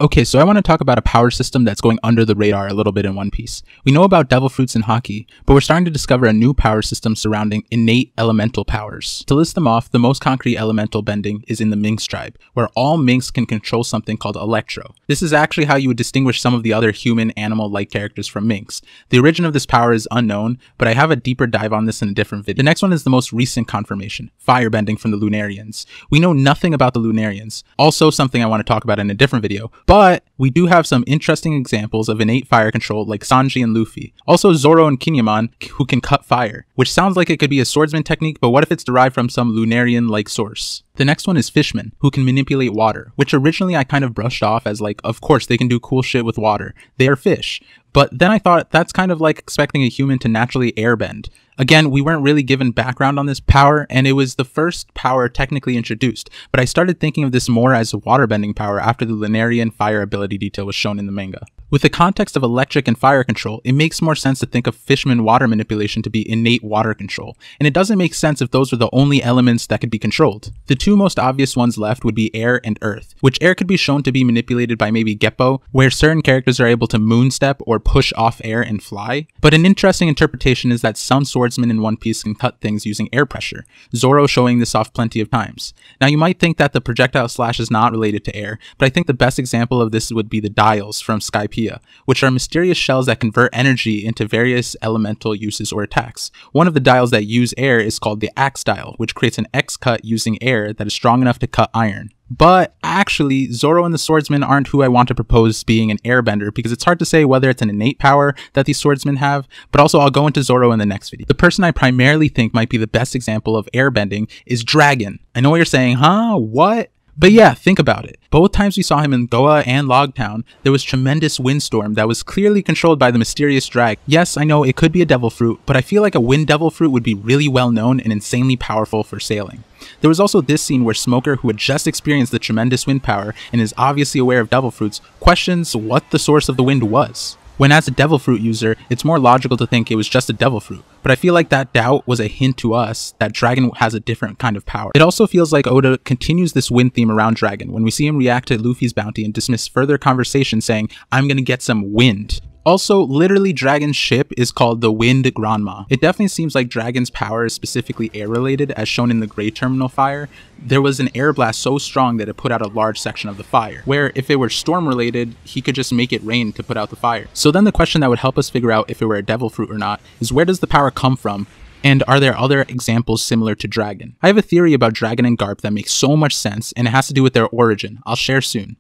Okay, so I want to talk about a power system that's going under the radar a little bit in One Piece. We know about devil fruits and Haki, but we're starting to discover a new power system surrounding innate elemental powers. To list them off, the most concrete elemental bending is in the Minx tribe, where all Minx can control something called Electro. This is actually how you would distinguish some of the other human animal-like characters from Minx. The origin of this power is unknown, but I have a deeper dive on this in a different video. The next one is the most recent confirmation, firebending from the Lunarians. We know nothing about the Lunarians, also something I want to talk about in a different video, but we do have some interesting examples of innate fire control like Sanji and Luffy. Also Zoro and Kinemon who can cut fire, which sounds like it could be a swordsman technique, but what if it's derived from some Lunarian-like source? The next one is fishmen, who can manipulate water, which originally I kind of brushed off as like, of course they can do cool shit with water. They are fish. But then I thought that's kind of like expecting a human to naturally airbend. Again, we weren't really given background on this power, and it was the first power technically introduced, but I started thinking of this more as a waterbending power after the Lunarian fire ability detail was shown in the manga. With the context of electric and fire control, it makes more sense to think of fishman water manipulation to be innate water control, and it doesn't make sense if those were the only elements that could be controlled. The two most obvious ones left would be air and earth, which air could be shown to be manipulated by maybe Geppo, where certain characters are able to moonstep or push off air and fly. But an interesting interpretation is that some swordsmen in One Piece can cut things using air pressure, Zoro showing this off plenty of times. Now you might think that the projectile slash is not related to air, but I think the best example of this would be the dials from Skypiea, which are mysterious shells that convert energy into various elemental uses or attacks. One of the dials that use air is called the axe dial, which creates an X cut using air that is strong enough to cut iron. But actually, Zoro and the swordsmen aren't who I want to propose being an airbender, because it's hard to say whether it's an innate power that these swordsmen have, but also I'll go into Zoro in the next video. The person I primarily think might be the best example of airbending is Dragon. I know what you're saying, huh? What? But yeah, think about it. Both times we saw him in Goa and Logtown, there was tremendous windstorm that was clearly controlled by the mysterious drag. Yes, I know it could be a devil fruit, but I feel like a wind devil fruit would be really well known and insanely powerful for sailing. There was also this scene where Smoker, who had just experienced the tremendous wind power and is obviously aware of devil fruits, questions what the source of the wind was. When as a devil fruit user, it's more logical to think it was just a devil fruit, but I feel like that doubt was a hint to us that Dragon has a different kind of power. It also feels like Oda continues this wind theme around Dragon when we see him react to Luffy's bounty and dismiss further conversation saying, "I'm gonna get some wind." Also, literally Dragon's ship is called the Wind Granma. It definitely seems like Dragon's power is specifically air related, as shown in the Grey Terminal fire. There was an air blast so strong that it put out a large section of the fire, where if it were storm related, he could just make it rain to put out the fire. So then the question that would help us figure out if it were a devil fruit or not is, where does the power come from? And are there other examples similar to Dragon? I have a theory about Dragon and Garp that makes so much sense, and it has to do with their origin. I'll share soon.